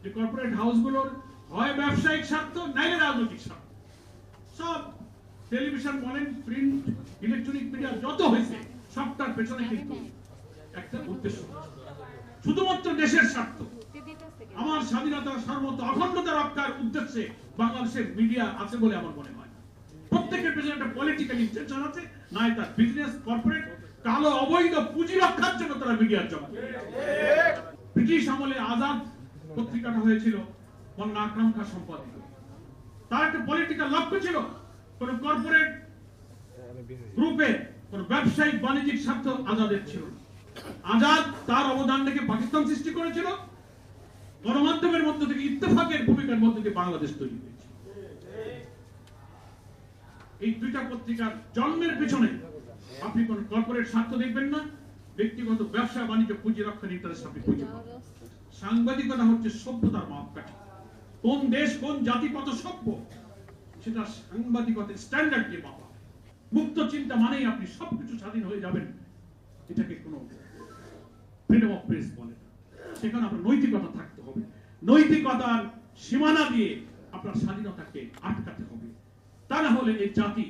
যে কর্পোরেট হাউসগুলোর হয় ব্যবসায়িক স্বার্থ নাইলে রাজনৈতিক স্বার্থ। সব টেলিভিশন বলেন, প্রিন্ট, ইলেকট্রনিক মিডিয়া যত হয়েছে সবটার পেছনে কিন্তু একটা উদ্দেশ্য, শুধুমাত্র দেশের স্বার্থ, আমার স্বাধীনতা, সার্বভৌমত্ব, অখণ্ডতা রক্ষার উদ্দেশ্যে বাংলাদেশের মিডিয়া আছে বলে আমার মনে হয়। প্রত্যেকের পেছনে একটা পলিটিক্যাল ইন্টেনশন আছে, না তার বিজনেস, কর্পোরেট, কালো অবৈধ পুঁজি রক্ষার জন্য তারা মিডিয়ার জগৎ। ব্রিটিশ আমলে আজাদ পত্রিকাটা হয়েছিল বন্যা আকরাম খান সম্পাদিত। তার একটা পলিটিক্যাল লক্ষ্য ছিল কোন কর্পোরেট গ্রুপে কোন ব্যবসায়িক বাণিজ্যিক স্বার্থ আজাদের ছিল। আজাদ তার অবদান রেখে পাকিস্তান সৃষ্টি করেছিল, গণমাধ্যমের মধ্য থেকে ইত্তেফাকের ভূমিকার মধ্যে দিয়ে বাংলাদেশ তৈরি হয়েছে। এই দুইটা পত্রিকার জন্মের পিছনে আপনি কোন কর্পোরেট স্বার্থ দেখবেন না, ব্যক্তিগত ব্যবসা বাণিজ্য পুঁজি রক্ষার ইন্টারেস্ট আপনি খুঁজে পাবেন। সাংবাদিকতা হচ্ছে সভ্যতার মাপকাঠি। কোন দেশ কোন জাতি কত সভ্য সেটা সাংবাদিকতার স্ট্যান্ডার্ড দিয়ে মাপা। মুক্ত চিন্তা মানেই আপনি সবকিছু স্বাধীন হয়ে যাবেন, এটাকে কোনো ফ্রিডম অফ প্রেস বলে না। সেখানে আপনার নৈতিকতা থাকতে হবে, নৈতিকতার সীমানা দিয়ে আপনার স্বাধীনতাকে আটকাতে হবে। তা না হলে এই জাতি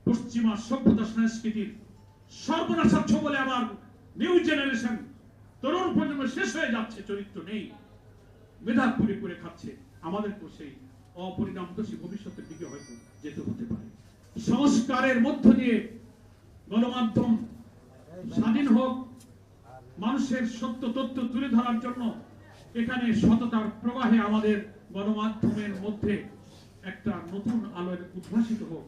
পশ্চিমা সভ্যতা সংস্কৃতির সর্বনাশাচ্ছ বলে আমার নিউ জেনারেশন তরুণ প্রজন্ম শেষ হয়ে যাচ্ছে, চরিত্র নেই, মেধা পুরে করে খাচ্ছে। আমাদেরকে সেই অপরিণামদর্শী ভবিষ্যতের দিকে হয়তো যেতে হতে পারে। সংস্কারের মধ্য দিয়ে গণমাধ্যম স্বাধীন হোক, মানুষের সত্য তথ্য তুলে ধরার জন্য এখানে সততার প্রবাহে আমাদের গণমাধ্যমের মধ্যে একটা নতুন আলোয় উদ্ভাসিত হোক।